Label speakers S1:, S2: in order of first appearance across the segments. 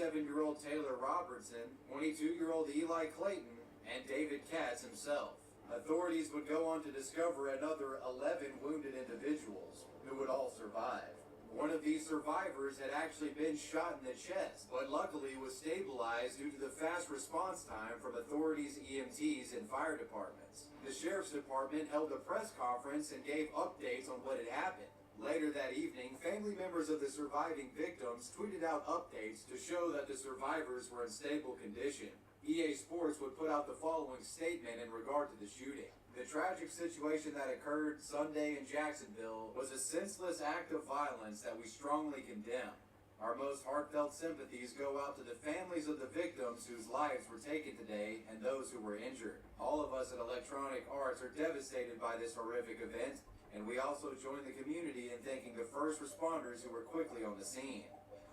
S1: 27-year-old Taylor Robertson, 22-year-old Eli Clayton, and David Katz himself. Authorities would go on to discover another 11 wounded individuals who would all survive. One of these survivors had actually been shot in the chest, but luckily was stabilized due to the fast response time from authorities, EMTs, and fire departments. The sheriff's department held a press conference and gave updates on what had happened. Later that evening, family members of the surviving victims tweeted out updates to show that the survivors were in stable condition. EA Sports would put out the following statement in regard to the shooting. The tragic situation that occurred Sunday in Jacksonville was a senseless act of violence that we strongly condemn. Our most heartfelt sympathies go out to the families of the victims whose lives were taken today and those who were injured. All of us at Electronic Arts are devastated by this horrific event, and we also join the community in thanking the first responders who were quickly on the scene.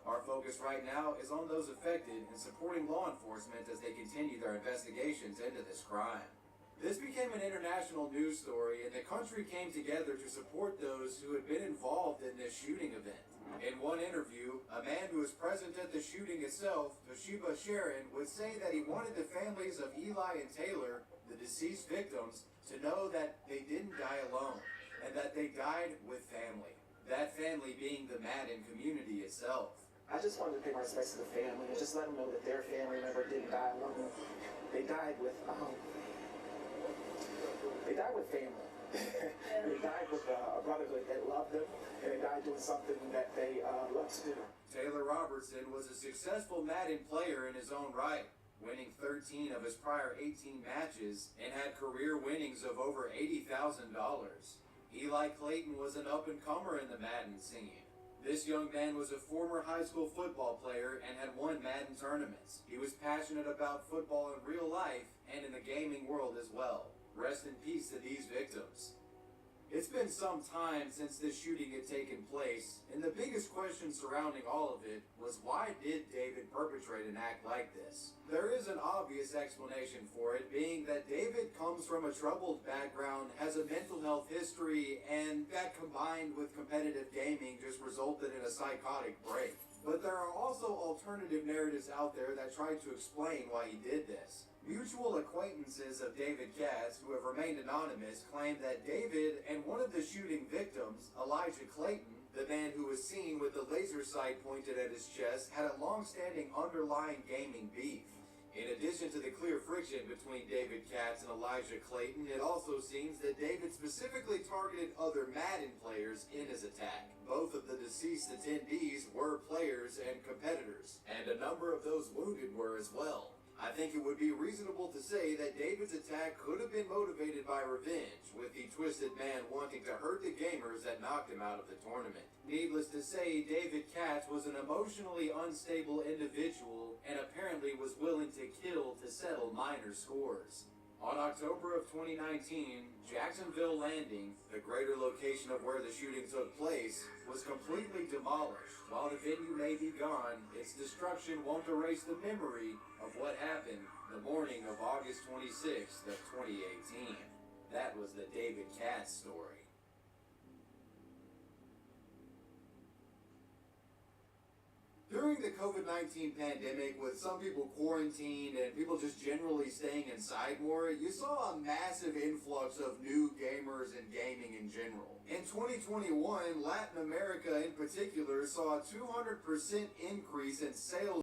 S1: Our focus right now is on those affected and supporting law enforcement as they continue their investigations into this crime. This became an international news story, and the country came together to support those who had been involved in this shooting event. In one interview, a man who was present at the shooting itself, Toshiba Sharon, would say that he wanted the families of Eli and Taylor, the deceased victims, to know that they didn't die alone, and that they died with family. That family being the Madden community itself.
S2: I just wanted to pay my respects to the family and just let them know that their family member didn't die alone. They died with family. They died with a brotherhood that loved them, and they died doing something that they love to do.
S1: Taylor Robertson was a successful Madden player in his own right, winning 13 of his prior 18 matches and had career winnings of over $80,000. Eli Clayton was an up-and-comer in the Madden scene. This young man was a former high school football player and had won Madden tournaments. He was passionate about football in real life and in the gaming world as well. Rest in peace to these victims. It's been some time since this shooting had taken place, and the biggest question surrounding all of it was, why did David perpetrate an act like this? There is an obvious explanation for it, being that David comes from a troubled background, has a mental health history, and that combined with competitive gaming just resulted in a psychotic break. But there are also alternative narratives out there that try to explain why he did this. Mutual acquaintances of David Katz, who have remained anonymous, claim that David and one of the shooting victims, Elijah Clayton, the man who was seen with the laser sight pointed at his chest, had a long-standing underlying gaming beef. In addition to the clear friction between David Katz and Elijah Clayton, it also seems that David specifically targeted other Madden players in his attack. Both of the deceased attendees were players and competitors, and a number of those wounded were as well. I think it would be reasonable to say that David's attack could have been motivated by revenge, with the twisted man wanting to hurt the gamers that knocked him out of the tournament. Needless to say, David Katz was an emotionally unstable individual and apparently was willing to kill to settle minor scores. On October of 2019, Jacksonville Landing, the greater location of where the shooting took place, was completely demolished. While the venue may be gone, its destruction won't erase the memory of what happened the morning of August 26th of 2018. That was the David Katz story. During the COVID-19 pandemic, with some people quarantined and people just generally staying inside more, you saw a massive influx of new gamers and gaming in general. In 2021, Latin America in particular saw a 200% increase in sales